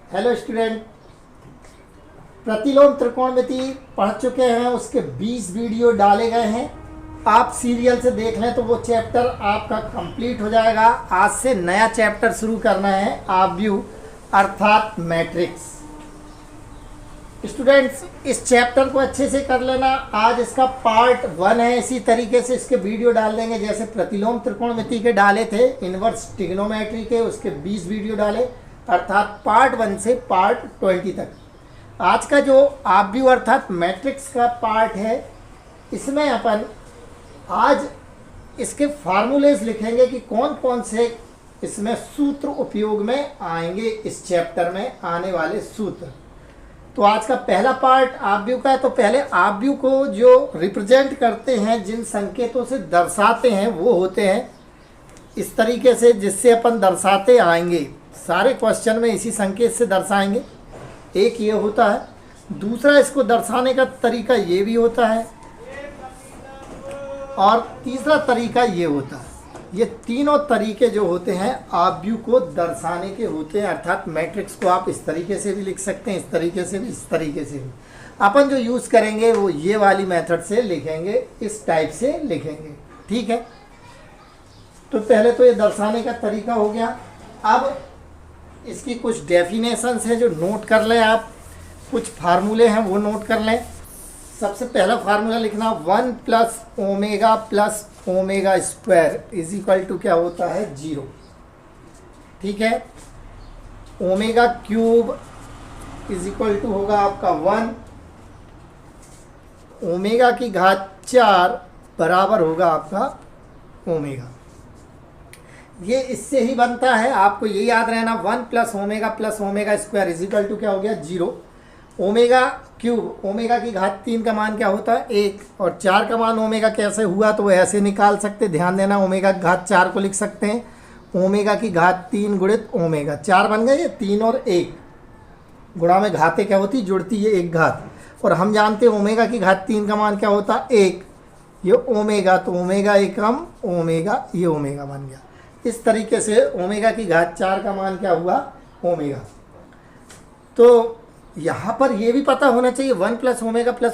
Hello student, प्रतिलोम त्रिकोणमिति पढ़ चुके हैं, उसके 20 वीडियो डाले गए हैं। आप सीरियल से देख लें तो वो चैप्टर आपका कंप्लीट हो जाएगा। आज से नया चैप्टर शुरू करना है, आव्यूह अर्थात मैट्रिक्स। स्टूडेंट्स, इस चैप्टर को अच्छे से कर लेना। आज इसका पार्ट 1 है। इसी तरीके से इसके वीडियो डाल देंगे, जैसे प्रतिलोम त्रिकोणमिति के डाले थे, इनवर्स ट्रिग्नोमेट्री के उसके 20 वीडियो डाले, अर्थात पार्ट 1 से पार्ट 20 तक। आज का जो आव्यूह अर्थात मैट्रिक्स का पार्ट है, इसमें अपन आज इसके फार्मूलेज लिखेंगे कि कौन कौन से इसमें सूत्र उपयोग में आएंगे, इस चैप्टर में आने वाले सूत्र। तो आज का पहला पार्ट आव्यूह का है। तो पहले आव्यूह को जो रिप्रेजेंट करते हैं, जिन संकेतों से दर्शाते हैं, वो होते हैं इस तरीके से, जिससे अपन दर्शाते आएंगे। सारे क्वेश्चन में इसी संकेत से दर्शाएंगे। एक ये होता है, दूसरा इसको दर्शाने का तरीका ये भी होता है, और तीसरा तरीका ये होता है। ये तीनों तरीके जो होते हैं आव्यूह को दर्शाने के होते हैं, अर्थात मैट्रिक्स को आप इस तरीके से भी लिख सकते हैं, इस तरीके से भी, इस तरीके से भी। अपन जो यूज़ करेंगे वो ये वाली मेथड से लिखेंगे, इस टाइप से लिखेंगे। ठीक है, तो पहले तो ये दर्शाने का तरीका हो गया। अब इसकी कुछ डेफिनेशंस हैं जो नोट कर लें आप, कुछ फार्मूले हैं वो नोट कर लें। सबसे पहला फार्मूला लिखना 1 plus omega square is equal to क्या होता है, 0। ठीक है, omega cube is equal to होगा आपका 1, ओमेगा की घात 4 बराबर होगा आपका ओमेगा। ये इससे ही बनता है, आपको ये याद रहना। 1 plus omega square is equal to क्या हो गया, 0। ओमेगा क्यूब, ओमेगा की घात 3 का मान क्या होता है, 1, और 4 का मान ओमेगा कैसे हुआ, तो ऐसे निकाल सकते। ध्यान देना, ओमेगा की घात 4 को लिख सकते हैं ओमेगा की घात 3 गुणित ओमेगा। 4 बन गए, ये 3 और 1 गुणा में घातें क्या होती, जुड़ती, ये एक घात। और हम जानते हैं ओमेगा की घात 3 का मान क्या होता, 1। ये ओमेगा, तो ओमेगा एकम ओमेगा, ये ओमेगा बन गया। इस तरीके से ओमेगा की घात 4 का मान क्या हुआ, ओमेगा। तो यहाँ पर ये भी पता होना चाहिए 1 प्लस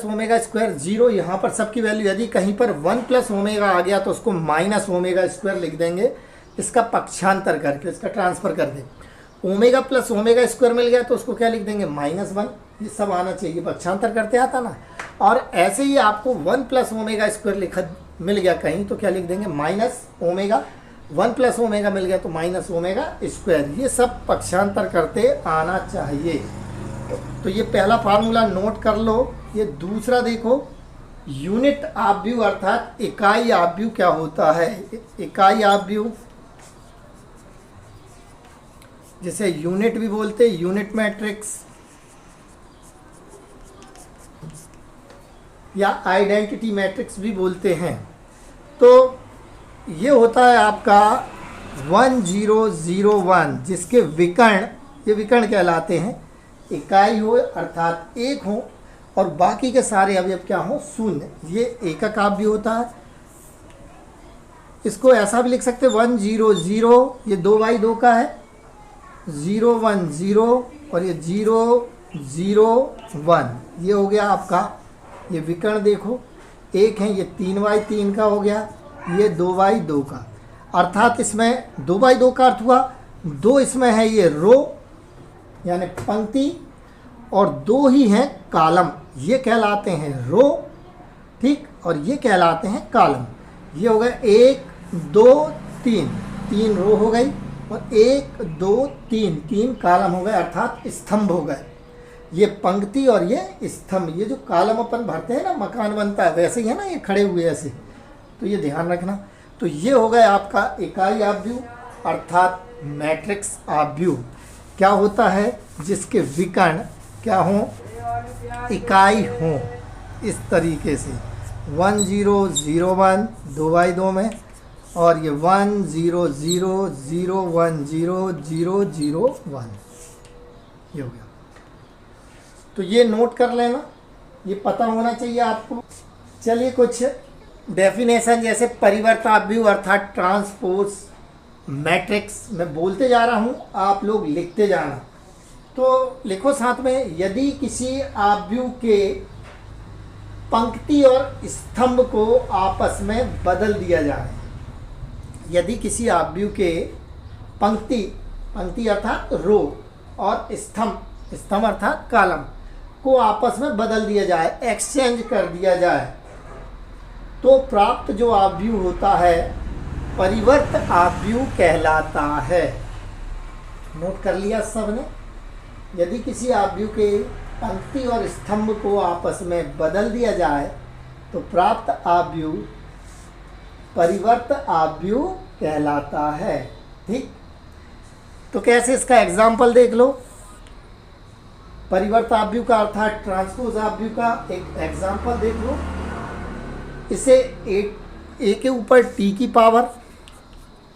ओमेगा स्क्वायर 0। यहाँ पर सबकी वैल्यू, यदि कहीं पर 1 प्लस ओमेगा आ गया तो उसको माइनस ओमेगा स्क्वायर लिख देंगे, इसका पक्षांतर करके, इसका ट्रांसफर कर दें। ओमेगा प्लस ओमेगा स्क्वायर मिल गया तो उसको क्या लिख देंगे, -1। ये सब आना चाहिए, पक्षांतर करते आता ना। और ऐसे ही आपको 1 प्लस ओमेगा स्क्वायर लिखा मिल गया कहीं तो क्या लिख देंगे, माइनस ओमेगा। 1 प्लस ओमेगा मिल गया तो माइनस ओमेगा स्क्वायर। ये सब पक्षांतर करते आना चाहिए। तो ये पहला फार्मूला नोट कर लो। ये दूसरा देखो, यूनिट आव्यूह अर्थात इकाई आव्यूह क्या होता है। इकाई आव्यूह जिसे यूनिट भी बोलते हैं, यूनिट मैट्रिक्स या आइडेंटिटी मैट्रिक्स भी बोलते हैं। तो ये होता है आपका 1 0 0 1, जिसके विकर्ण, ये विकर्ण कहलाते हैं। इकाई हो अर्थात एक हो और बाकी के सारे अवयव क्या हो, शून्य। ये एकक आव्यूह होता है। इसको ऐसा भी लिख सकते 1 0 0, ये 2/2 का है, 0 1 0, और ये 0 0 1। ये हो गया आपका, ये विकर्ण देखो एक है, ये 3/3 का हो गया, ये 2/2 का। अर्थात इसमें 2/2 का अर्थ हुआ 2 इसमें है ये रो यानी पंक्ति, और 2 ही हैं कॉलम, ये कहलाते हैं रो। ठीक, और ये कहलाते हैं कॉलम। ये हो गए 1 2 3, 3 रो हो गई, और 1 2 3, 3 कॉलम हो गए, अर्थात स्तंभ हो गए। ये पंक्ति और ये स्तंभ, ये जो कॉलम अपन भरते हैं ना, मकान बनता है, वैसे ही है ना, ये खड़े हुए ऐसे। तो ये ध्यान रखना। तो ये हो गया आपका इकाई आव्यूह अर्थात मैट्रिक्स आव्यूह। क्या होता है, जिसके विकर्ण क्या हो, इकाई हो, इस तरीके से 1 0 0 1 2/2 में, और ये 1 0 0 0 1 0 0 0 1, ये हो गया। तो ये नोट कर लेना, ये पता होना चाहिए आपको। चलिए कुछ डेफिनेशन, जैसे परिवर्त आव्यूह अर्थात ट्रांसपोज मैट्रिक्स, मैं बोलते जा रहा हूँ, आप लोग लिखते जाना। तो लिखो साथ में, यदि किसी आव्यूह के पंक्ति और स्तंभ को आपस में बदल दिया जाए, यदि किसी आव्यूह के पंक्ति अर्थात रो और स्तंभ अर्थात कॉलम को आपस में बदल दिया जाए, एक्सचेंज कर दिया जाए, तो प्राप्त जो आव्यूह होता है परिवर्त आव्यूह कहलाता है। नोट कर लिया सबने? यदि किसी आव्यूह के पंक्ति और स्तंभ को आपस में बदल दिया जाए तो प्राप्त आव्यूह परिवर्त आव्यूह कहलाता है। ठीक, तो कैसे इसका एग्जाम्पल देख लो। परिवर्त आव्यूह का अर्थात ट्रांसपोज आव्यूह का एक एग्जाम्पल देख लो। इसे ए के ऊपर टी की पावर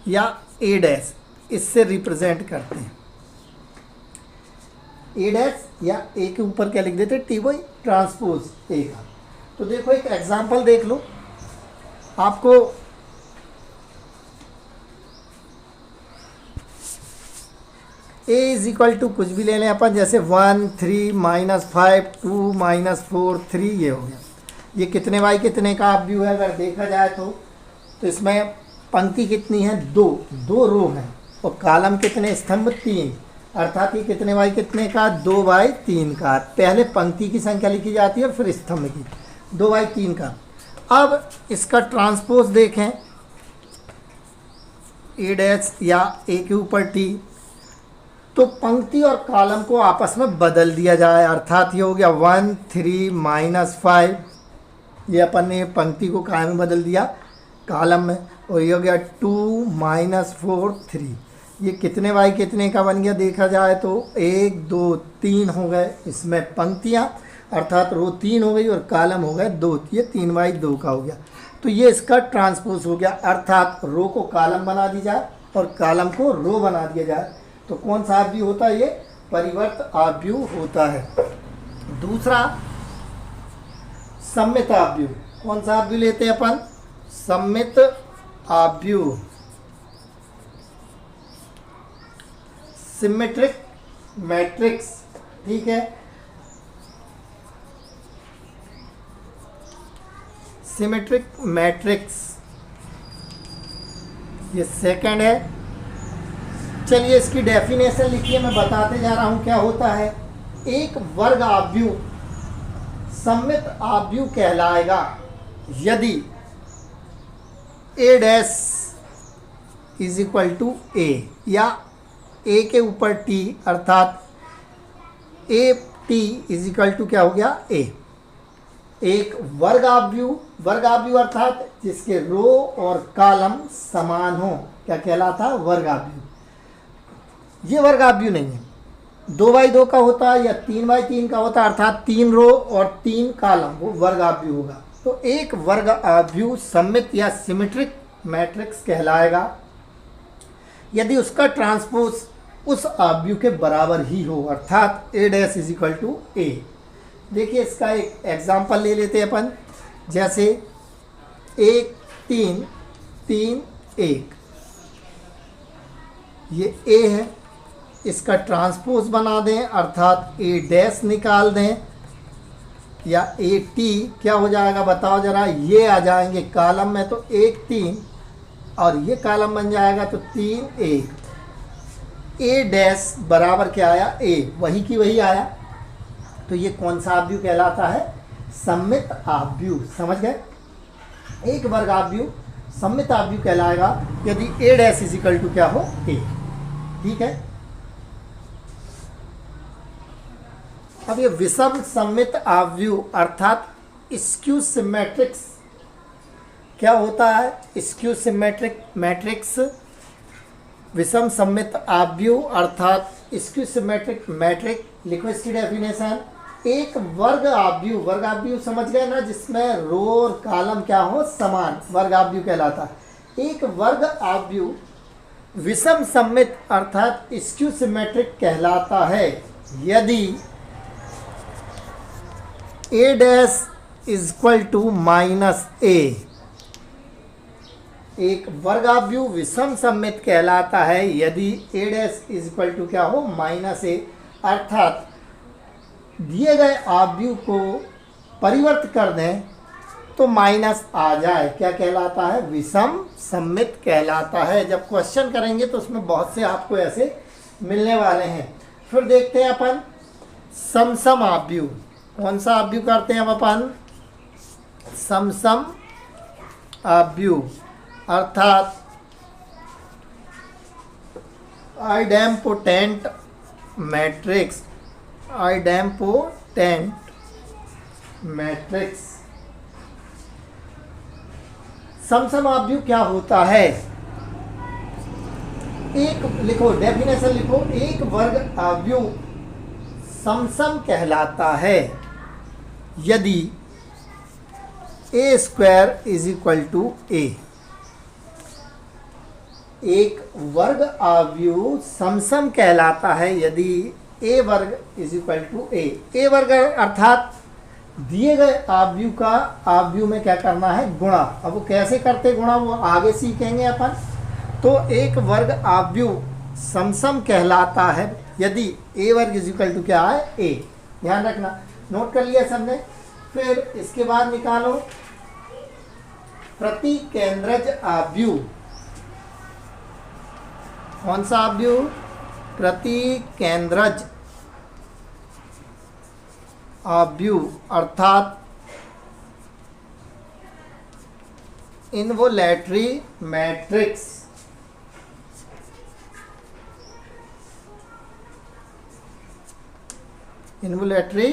या ए डैश इससे रिप्रेजेंट करते हैं। ए डैश या ए के ऊपर क्या लिख देते हैं, टी वाई ट्रांसपोज ए का। तो देखो एक एग्जाम्पल देख लो। आपको ए इज इक्वल टू कुछ भी ले लें अपन, जैसे 1 3 -5 2 -4 3, ये हो गया। ये कितने बाई कितने का आव्यूह है अगर देखा जाए तो इसमें पंक्ति कितनी है, दो रो हैं, और कॉलम कितने, स्तंभ 3, अर्थात ये कितने बाई कितने का, 2 बाई 3 का। पहले पंक्ति की संख्या लिखी जाती है फिर स्तंभ की, 2 बाई 3 का। अब इसका ट्रांसपोज देखें, ए डैश या ए के ऊपर टी, तो पंक्ति और कॉलम को आपस में बदल दिया जाए, अर्थात ये हो गया 1 3 -5, ये अपन ने पंक्ति को कहाँ में बदल दिया, कॉलम में, और ये हो गया 2 -4 3। ये कितने बाई कितने का बन गया देखा जाए तो 1 2 3 हो गए इसमें पंक्तियाँ, अर्थात रो 3 हो गई और कॉलम हो गए 2, ये 3 बाई 2 का हो गया। तो ये इसका ट्रांसपोज हो गया, अर्थात रो को कॉलम बना दी जाए और कॉलम को रो बना दिया जाए। तो कौन सा आव्यूह होता है, ये परिवर्त आव्यूह होता है। दूसरा सम्मित आव्यूह। कौन सा आव्यूह लेते हैं अपन, सम्मित आव्यूह, सिमेट्रिक मैट्रिक्स। ठीक है, सिमेट्रिक मैट्रिक्स ये सेकंड है। चलिए इसकी डेफिनेशन लिखिए, मैं बताते जा रहा हूं क्या होता है। एक वर्ग आव्यूह सम्मित आव्यूह कहलाएगा यदि A dash is equal to A, या ए के ऊपर टी, अर्थात A T is equal to क्या हो गया, ए। एक वर्ग आव्यूह अर्थात जिसके रो और कॉलम समान हो, क्या कहलाता, वर्ग आव्यूह। ये वर्ग आव्यूह नहीं है, 2 बाई 2 का होता है या 3 बाई 3 का होता है, अर्थात 3 रो और 3 कॉलम, वो वर्ग आव्यूह होगा। तो एक वर्ग आव्यूह सम्मित या सिमेट्रिक मैट्रिक्स कहलाएगा यदि उसका ट्रांसपोज उस आव्यूह के बराबर ही हो, अर्थात ए डैश इज इक्वल टू ए। देखिए इसका एक एग्जाम्पल ले लेते हैं अपन, जैसे 1 3 3 1, ये ए है, इसका ट्रांसपोज बना दें, अर्थात ए डैश निकाल दें, या ए टी क्या हो जाएगा बताओ जरा, ये आ जाएंगे कॉलम में, तो 1 3 और ये कॉलम बन जाएगा तो 3 1। ए डैश बराबर क्या आया, ए, वही की वही आया। तो ये कौन सा आव्यूह कहलाता है, सम्मित आव्यूह। समझ गए, एक वर्ग आव्यूह सम्मित आव्यूह कहलाएगा यदि A dash is equal to क्या हो, ए। ठीक है, अब ये विषम सम्मित आव्यूह अर्थात स्क्यू सिमेट्रिक्स क्या होता है, स्क्यू सिमेट्रिक मैट्रिक्स, विषम सम्मित आव्यूह अर्थात स्क्यू सिमेट्रिक मैट्रिक। लिखो इसकी डेफिनेशन, एक वर्ग आव्यूह समझ गए ना, जिसमें रो और कॉलम क्या हो, समान, वर्ग आव्यूह कहलाता है। एक वर्ग आव्यूह विषम सम्मित अर्थात स्क्यू सिमेट्रिक कहलाता है यदि A dash is equal to minus A. एक वर्ग आव्यूह विषम सम्मित कहलाता है यदि A dash is equal to क्या हो, माइनस ए, अर्थात दिए गए आव्यूह को परिवर्त कर दें तो माइनस आ जाए, क्या कहलाता है? विषम सममित कहलाता है। जब क्वेश्चन करेंगे तो उसमें बहुत से आपको ऐसे मिलने वाले हैं। फिर देखते हैं अपन समसम आव्यूह। कौन सा आव्यूह करते हैं अब अपन? समसम आव्यूह अर्थात आइडेम्पोटेंट मैट्रिक्स। Idempotent matrix. समसम आव्यूह क्या होता है? एक लिखो, डेफिनेशन लिखो, एक वर्ग आव्यूह समसम कहलाता है यदि ए स्क्वायर इज इक्वल टू ए। एक वर्ग आव्यूह समसम कहलाता है यदि ए वर्ग इज इक्वल टू ए। ए वर्ग अर्थात दिए गए आव्यूह का आव्यूह में क्या करना है? गुणा। अब वो कैसे करते गुणा वो आगे सीखेंगे अपन। तो एक वर्ग आव्यूह समसम कहलाता है यदि ए वर्ग इज इक्वल टू क्या है? ए। ध्यान रखना, नोट कर लिया सबने। फिर इसके बाद निकालो प्रतिकेंद्रज आव्यूह। कौन सा आव्यूह? प्रतिकेंद्रज आव्यूह अर्थात इन्वोलेटरी मैट्रिक्स। इन्वोलेटरी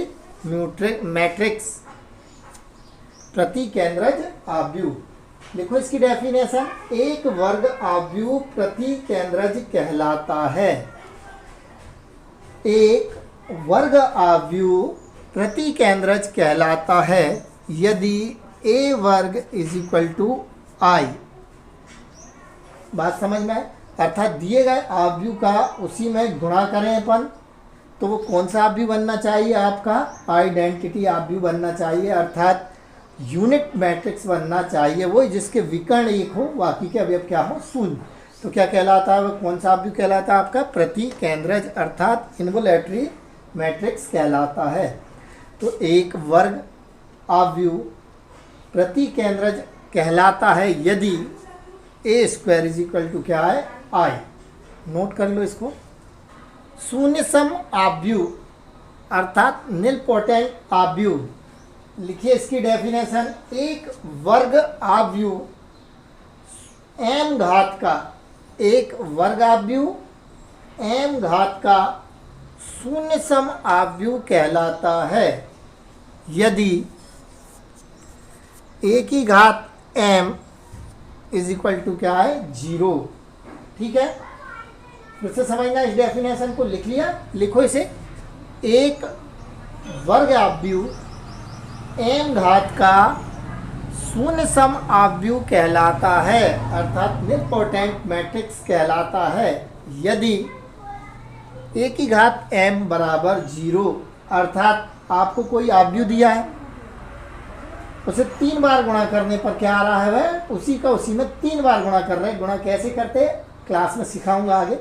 मैट्रिक्स प्रतिकेंद्रज आव्यूह। लिखो इसकी डेफिनेशन, एक वर्ग आव्यूह प्रतिकेंद्रज कहलाता है। एक वर्ग आव्यूह प्रतिकेंद्रज कहलाता है यदि ए वर्ग इज इक्वल टू आई। बात समझ में आए? अर्थात दिए गए आव्यूह का उसी में गुणा करें अपन तो वो कौन सा आव्यूह बनना चाहिए? आपका आइडेंटिटी आव्यूह बनना चाहिए, अर्थात यूनिट मैट्रिक्स बनना चाहिए, वो जिसके विकर्ण एक हो, बाकी के अवयव क्या हो? शून्य। तो क्या कहलाता है? वो कौन सा आव्यूह कहलाता है? आपका प्रतिकेंद्रज अर्थात इन्वोलेटरी मैट्रिक्स कहलाता है। तो एक वर्ग आव्यूह प्रतिकेंद्रज कहलाता है यदि ए स्क्वायर इज इक्वल टू क्या है? आई। नोट कर लो इसको। शून्य सम आव्यूह अर्थात निलपोटेंट आव्यूह। लिखिए इसकी डेफिनेशन, एक वर्ग आव्यूह m घात का, एक वर्ग आव्यूह m घात का शून्य सम आव्यूह कहलाता है यदि a की घात m इज इक्वल टू क्या है? 0। ठीक है, फिर से समझना इस डेफिनेशन को। लिख लिया? लिखो इसे, एक वर्ग आव्यूह m घात का शून्य सम आव्यूह कहलाता है अर्थात निलपोटेंट मैट्रिक्स कहलाता है यदि a की घात m बराबर 0। अर्थात आपको कोई आव्यूह दिया है, उसे 3 बार गुणा करने पर क्या आ रहा है? वह उसी का उसी में 3 बार गुणा कर रहे हैं। गुणा कैसे करते क्लास में सिखाऊंगा आगे।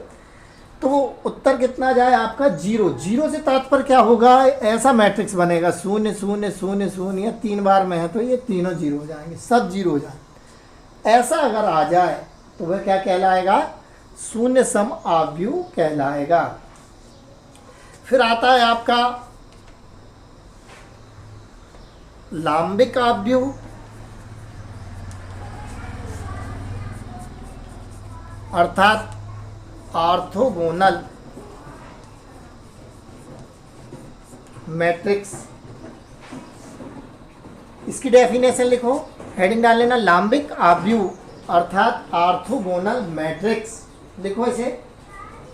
तो वो उत्तर कितना जाए आपका? 0। 0 से तात्पर्य क्या होगा? ऐसा मैट्रिक्स बनेगा 0 0 0 0, 3 बार में है तो ये तीनों 0 हो जाएंगे, सब 0 हो जाए। ऐसा अगर आ जाए तो वह क्या कहलाएगा? शून्य सम आव्यूह कहलाएगा। फिर आता है आपका लांबिक आव्यूह अर्थात ऑर्थोगोनल मैट्रिक्स। इसकी डेफिनेशन लिखो, हेडिंग डाल लेना, लांबिक आव्यूह अर्थात ऑर्थोगोनल मैट्रिक्स। लिखो इसे,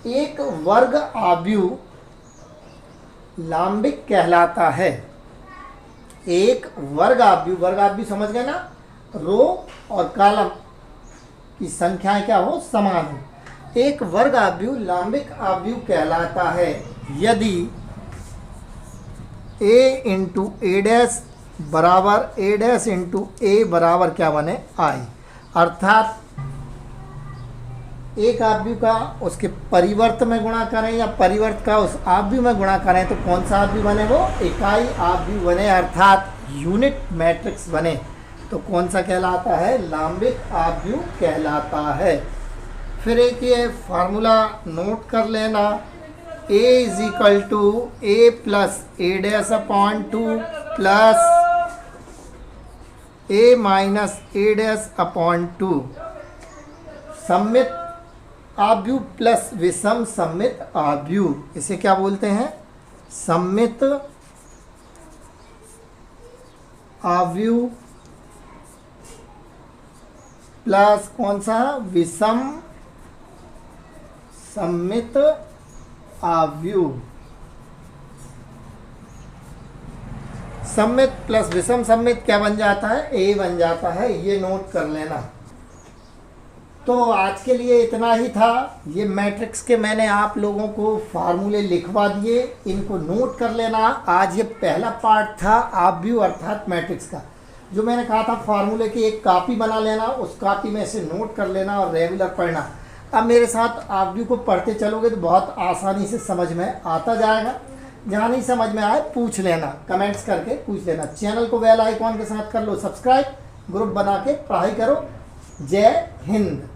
एक वर्ग आव्यूह लांबिक कहलाता है। एक वर्ग आव्यूह समझ गए ना? रो और कॉलम की संख्याएं क्या हो? समान हो। एक वर्ग आव्यूह लांबिक आव्यूह कहलाता है यदि a इंटू ए डैश बराबर a डैश इंटू ए बराबर क्या बने? i। अर्थात एक आव्यूह का उसके परिवर्त में गुणा करें या परिवर्त का उस आव्यूह में गुणा करें तो कौन सा आव्यूह बने? वो इकाई आव्यूह बने, अर्थात यूनिट मैट्रिक्स बने। तो कौन सा कहलाता है? लांबिक आव्यूह कहलाता है। फिर एक ये फार्मूला नोट कर लेना, a is equal to A plus A dash upon 2 plus A minus A dash upon 2, सममित आव्यूह प्लस विषम सममित आव्यूह। इसे क्या बोलते हैं? सममित आव्यूह प्लस कौन सा? विषम सममित आव्यूह। सममित प्लस विषम सममित क्या बन जाता है? ए बन जाता है। ये नोट कर लेना। तो आज के लिए इतना ही था। ये मैट्रिक्स के मैंने आप लोगों को फार्मूले लिखवा दिए, इनको नोट कर लेना। आज ये पहला पार्ट था आव्यूह अर्थात मैट्रिक्स का। जो मैंने कहा था फार्मूले की एक कॉपी बना लेना, उस कॉपी में इसे नोट कर लेना और रेगुलर पढ़ना। अब मेरे साथ आव्यूह को पढ़ते चलोगे तो बहुत आसानी से समझ में आता जाएगा। जहाँ नहीं समझ में आए पूछ लेना, कमेंट्स करके पूछ लेना। चैनल को बेल आइकॉन के साथ कर लो सब्सक्राइब, ग्रुप बना के पढ़ाई करो। जय हिंद।